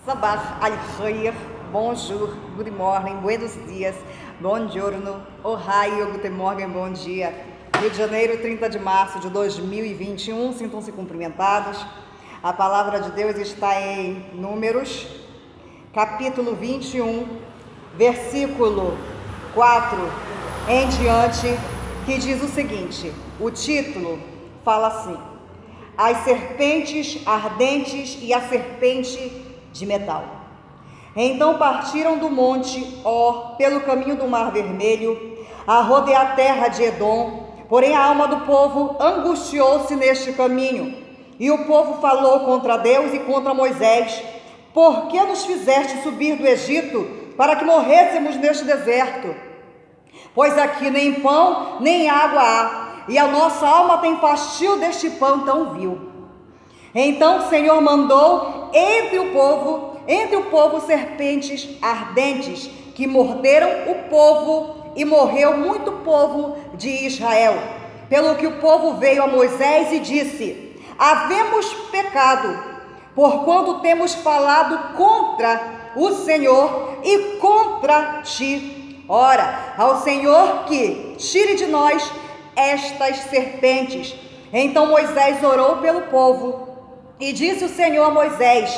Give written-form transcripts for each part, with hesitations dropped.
Sabah al-Khair, bonjour, good morning, buenos dias, buongiorno, ohio, guten morgen, bom dia. Rio de Janeiro, 30 de março de 2021, sintam-se cumprimentados. A palavra de Deus está em Números, capítulo 21, versículo 4 em diante, que diz o seguinte, o título fala assim: as serpentes ardentes e a serpente de metal. Então partiram do monte Or pelo caminho do Mar Vermelho, a rodear a terra de Edom, porém a alma do povo angustiou-se neste caminho, e o povo falou contra Deus e contra Moisés: por que nos fizeste subir do Egito para que morrêssemos neste deserto? Pois aqui nem pão nem água há, e a nossa alma tem fastio deste pão tão vil. Então o Senhor mandou entre o povo serpentes ardentes, que morderam o povo, e morreu muito povo de Israel. Pelo que o povo veio a Moisés e disse: havemos pecado, porquanto temos falado contra o Senhor e contra ti. Ora, ao Senhor que tire de nós estas serpentes. Então Moisés orou pelo povo, e disse o Senhor a Moisés: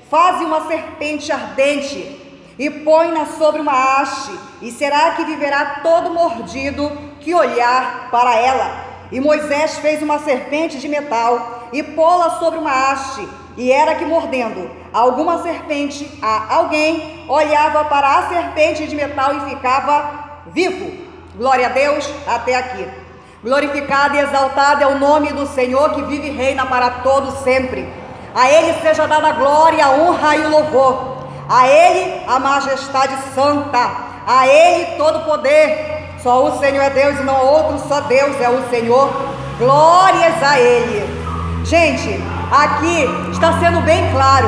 faze uma serpente ardente e põe-na sobre uma haste, e será que viverá todo mordido que olhar para ela. E Moisés fez uma serpente de metal e pô-la sobre uma haste, e era que mordendo alguma serpente a alguém, olhava para a serpente de metal e ficava vivo. Glória a Deus até aqui. Glorificado e exaltado é o nome do Senhor, que vive e reina para todo sempre. A Ele seja dada a glória, a honra e o louvor. A Ele a majestade santa. A Ele todo o poder. Só o Senhor é Deus e não outro, só Deus é o Senhor. Glórias a Ele. Gente, aqui está sendo bem claro.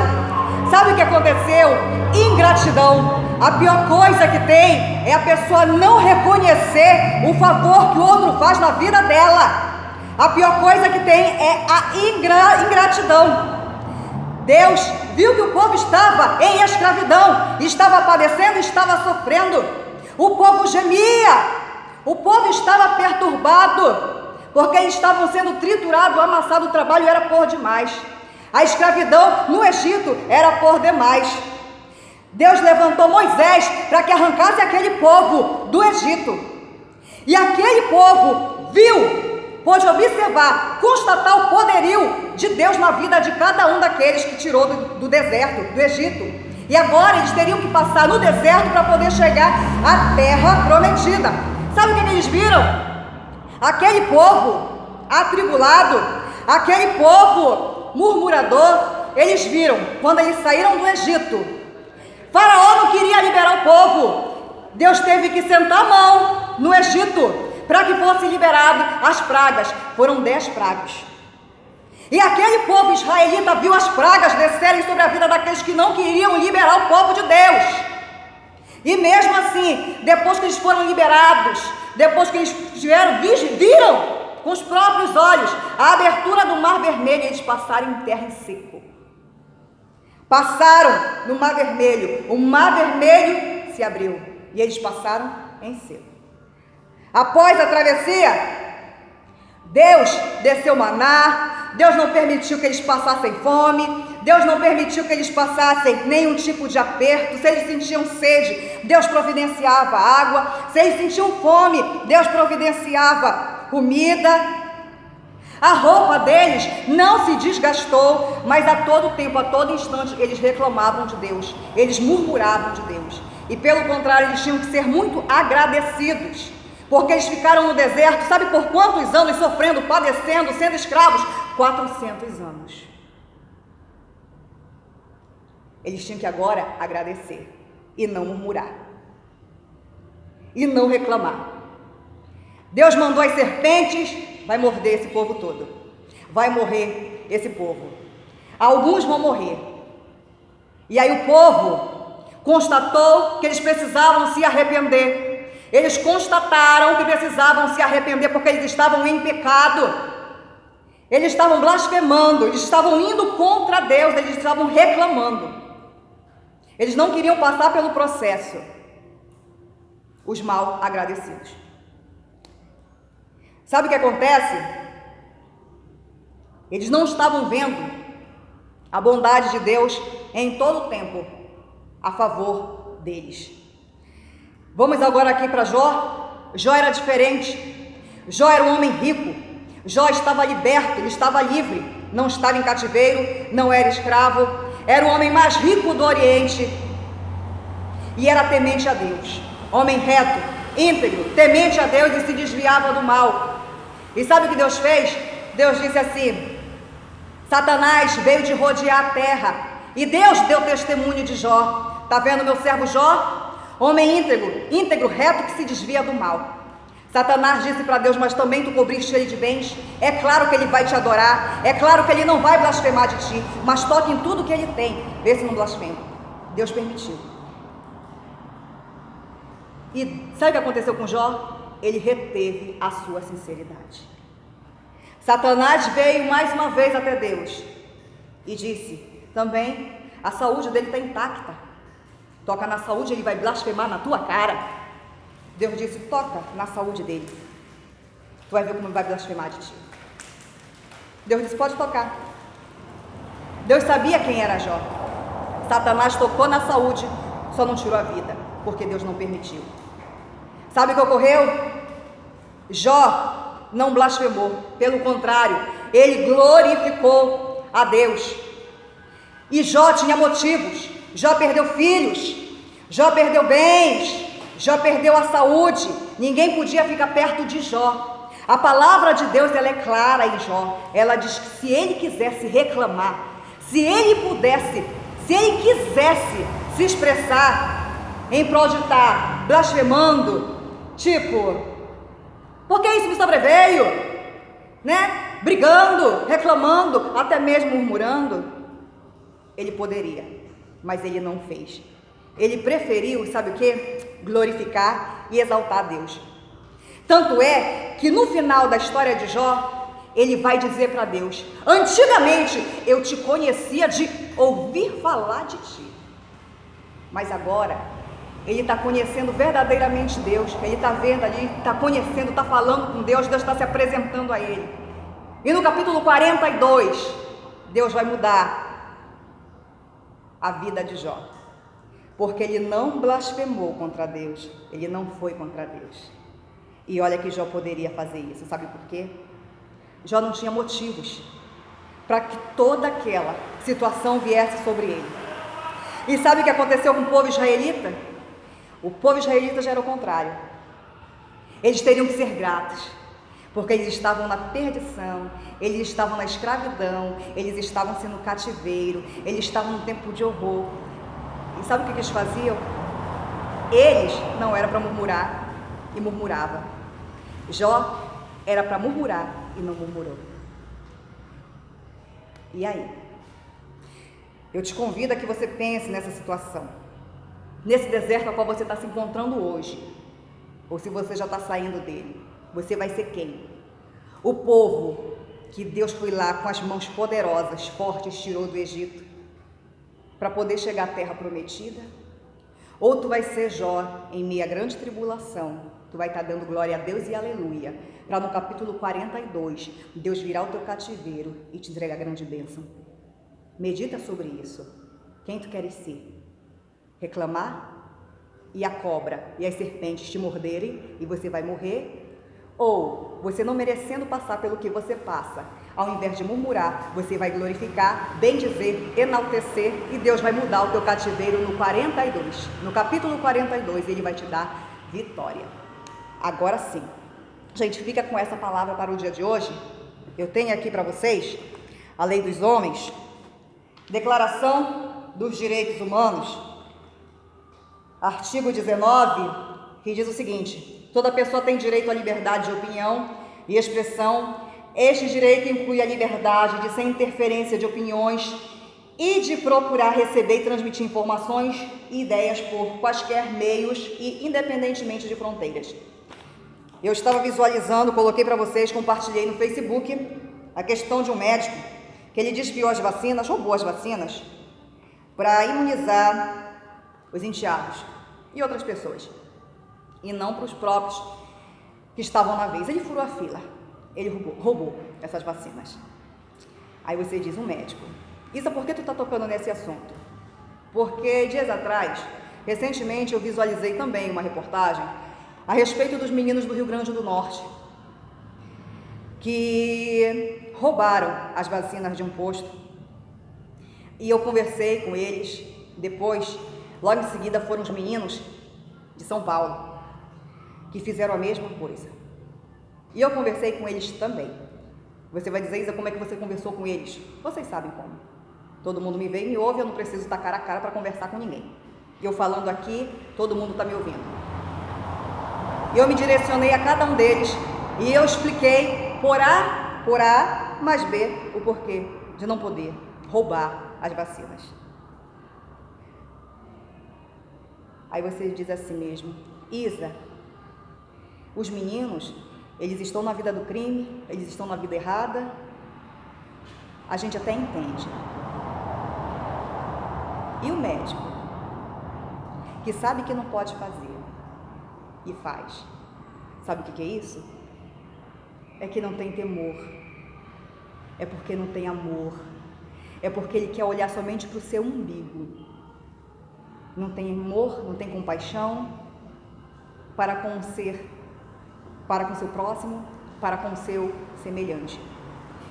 Sabe o que aconteceu? Ingratidão. A pior coisa que tem é a pessoa não reconhecer o favor que o outro faz na vida dela. A pior coisa que tem é a ingratidão. Deus viu que o povo estava em escravidão, estava padecendo, estava sofrendo. O povo gemia, o povo estava perturbado, porque eles estavam sendo triturados, amassado, o trabalho era por demais. A escravidão no Egito era por demais. Deus levantou Moisés para que arrancasse aquele povo do Egito. E aquele povo pôde observar, constatar o poderio de Deus na vida de cada um daqueles que tirou do deserto, do Egito. E agora eles teriam que passar no deserto para poder chegar à terra prometida. Sabe o que eles viram? Aquele povo atribulado, aquele povo murmurador, eles viram quando eles saíram do Egito. Faraó não queria liberar o povo. Deus teve que sentar a mão no Egito para que fosse liberado as pragas. Foram 10 pragas. E aquele povo israelita viu as pragas descerem sobre a vida daqueles que não queriam liberar o povo de Deus. E mesmo assim, depois que eles foram liberados, depois que eles viram com os próprios olhos a abertura do Mar Vermelho, eles passaram em terra em seco. Passaram no Mar Vermelho, o Mar Vermelho se abriu e eles passaram em seco. Após a travessia, Deus desceu maná, Deus não permitiu que eles passassem fome, Deus não permitiu que eles passassem nenhum tipo de aperto. Se eles sentiam sede, Deus providenciava água. Se eles sentiam fome, Deus providenciava comida. A roupa deles não se desgastou, mas a todo tempo, a todo instante, eles reclamavam de Deus, eles murmuravam de Deus. E pelo contrário, eles tinham que ser muito agradecidos, porque eles ficaram no deserto, sabe por quantos anos sofrendo, padecendo, sendo escravos? 400 anos. Eles tinham que agora agradecer e não murmurar e não reclamar. Deus mandou as serpentes, vai morder esse povo todo, vai morrer esse povo, alguns vão morrer. E aí o povo constatou que eles precisavam se arrepender. Eles constataram que precisavam se arrepender porque eles estavam em pecado, eles estavam blasfemando, eles estavam indo contra Deus, eles estavam reclamando. Eles não queriam passar pelo processo. Os mal agradecidos. Sabe o que acontece? Eles não estavam vendo a bondade de Deus em todo o tempo a favor deles. Vamos agora aqui para Jó. Jó era diferente. Jó era um homem rico. Jó estava liberto, ele estava livre, não estava em cativeiro, não era escravo. Era o homem mais rico do Oriente e era temente a Deus. Homem reto, íntegro, temente a Deus e se desviava do mal. E sabe o que Deus fez? Deus disse assim: Satanás veio de rodear a terra e Deus deu testemunho de Jó. Está vendo meu servo Jó? Homem íntegro, reto, que se desvia do mal. Satanás disse para Deus: mas também tu cobriste ele de bens. É claro que ele vai te adorar, é claro que ele não vai blasfemar de ti, mas toque em tudo que ele tem, vê se não blasfema. Deus permitiu. E sabe o que aconteceu com Jó? Ele reteve a sua sinceridade. Satanás veio mais uma vez até Deus e disse: também a saúde dele está intacta. Toca na saúde, ele vai blasfemar na tua cara. Deus disse: toca na saúde dele, tu vai ver como ele vai blasfemar de ti. Deus disse: pode tocar. Deus sabia quem era Jó. Satanás tocou na saúde, só não tirou a vida, porque Deus não permitiu. Sabe o que ocorreu? Jó não blasfemou, pelo contrário, ele glorificou a Deus. E Jó tinha motivos. Jó perdeu filhos, Jó perdeu bens, Jó perdeu a saúde. Ninguém podia ficar perto de Jó. A palavra de Deus, ela é clara em Jó. Ela diz que se ele quisesse reclamar, se ele pudesse, se ele quisesse se expressar em prol de estar blasfemando, tipo, por que isso me sobreveio? Né? Brigando, reclamando, até mesmo murmurando, ele poderia, mas ele não fez. Ele preferiu, sabe o que? Glorificar e exaltar a Deus. Tanto é que no final da história de Jó, ele vai dizer para Deus: antigamente eu te conhecia de ouvir falar de ti, mas agora ele está conhecendo verdadeiramente Deus. Ele está vendo ali, está conhecendo, está falando com Deus. Deus está se apresentando a ele. E no capítulo 42, Deus vai mudar a vida de Jó, porque ele não blasfemou contra Deus, ele não foi contra Deus. E olha que Jó poderia fazer isso, sabe por quê? Jó não tinha motivos para que toda aquela situação viesse sobre ele. E sabe o que aconteceu com o povo israelita? O povo israelita já era o contrário. Eles teriam que ser gratos, porque eles estavam na perdição, eles estavam na escravidão, eles estavam sendo cativeiro, eles estavam num tempo de horror. E sabe o que eles faziam? Eles não eram para murmurar e murmurava. Jó era para murmurar e não murmurou. E aí? Eu te convido a que você pense nessa situação, nesse deserto ao qual você está se encontrando hoje, ou se você já está saindo dele. Você vai ser quem? O povo que Deus foi lá com as mãos poderosas, fortes, tirou do Egito para poder chegar à terra prometida? Ou tu vai ser Jó em meio à grande tribulação? Tu vai estar dando glória a Deus e aleluia, para no capítulo 42 Deus virar o teu cativeiro e te entregar a grande bênção. Medita sobre isso. Quem tu queres ser? Reclamar e a cobra e as serpentes te morderem e você vai morrer? Ou você, não merecendo passar pelo que você passa, ao invés de murmurar, você vai glorificar, bendizer, enaltecer, e Deus vai mudar o teu cativeiro no 42. No capítulo 42 ele vai te dar vitória. Agora sim, gente, fica com essa palavra para o dia de hoje. Eu tenho aqui para vocês a Lei dos Homens, Declaração dos Direitos Humanos, artigo 19, que diz o seguinte: toda pessoa tem direito à liberdade de opinião e expressão. Este direito inclui a liberdade de, sem interferência de opiniões, e de procurar receber e transmitir informações e ideias por quaisquer meios e independentemente de fronteiras. Eu estava visualizando, coloquei para vocês, compartilhei no Facebook a questão de um médico que ele desviou as vacinas, roubou as vacinas, para imunizar os enteados e outras pessoas, e não para os próprios que estavam na vez. Ele furou a fila, ele roubou essas vacinas. Aí você diz, um médico, Isa, por que tu está tocando nesse assunto? Porque dias atrás, recentemente, eu visualizei também uma reportagem a respeito dos meninos do Rio Grande do Norte que roubaram as vacinas de um posto, e eu conversei com eles. Depois, logo em seguida, foram os meninos de São Paulo que fizeram a mesma coisa, e eu conversei com eles também. Você vai dizer, Isa, como é que você conversou com eles? Vocês sabem como. Todo mundo me vê e me ouve, eu não preciso estar cara a cara para conversar com ninguém. Eu falando aqui, todo mundo está me ouvindo. E eu me direcionei a cada um deles e eu expliquei por A mais B o porquê de não poder roubar as vacinas. Aí você diz assim mesmo, Isa, os meninos, eles estão na vida do crime, eles estão na vida errada, a gente até entende. E o médico, que sabe que não pode fazer e faz, sabe o que é isso? É que não tem temor, é porque não tem amor, é porque ele quer olhar somente para o seu umbigo. Não tem amor, não tem compaixão para com o seu próximo, para com o seu semelhante.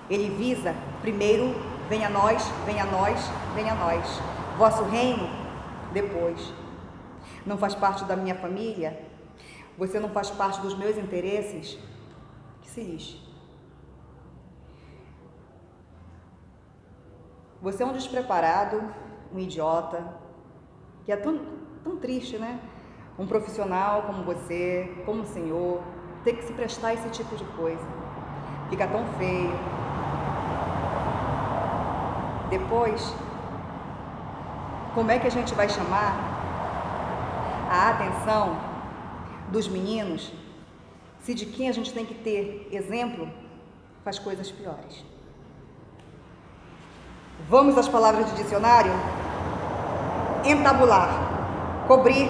Ele visa, primeiro, venha a nós, venha a nós, venha a nós. Vosso reino, depois. Não faz parte da minha família? Você não faz parte dos meus interesses? Que se lixe. Você é um despreparado, um idiota, que é tão triste, né? Um profissional como você, como o senhor, ter que se prestar a esse tipo de coisa. Fica tão feio. Depois, como é que a gente vai chamar a atenção dos meninos se de quem a gente tem que ter exemplo faz coisas piores? Vamos às palavras de dicionário? Entabular, cobrir,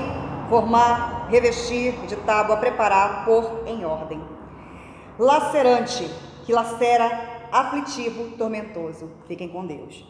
formar, revestir de tábua, preparar, pôr em ordem. Lacerante, que lacera, aflitivo, tormentoso. Fiquem com Deus.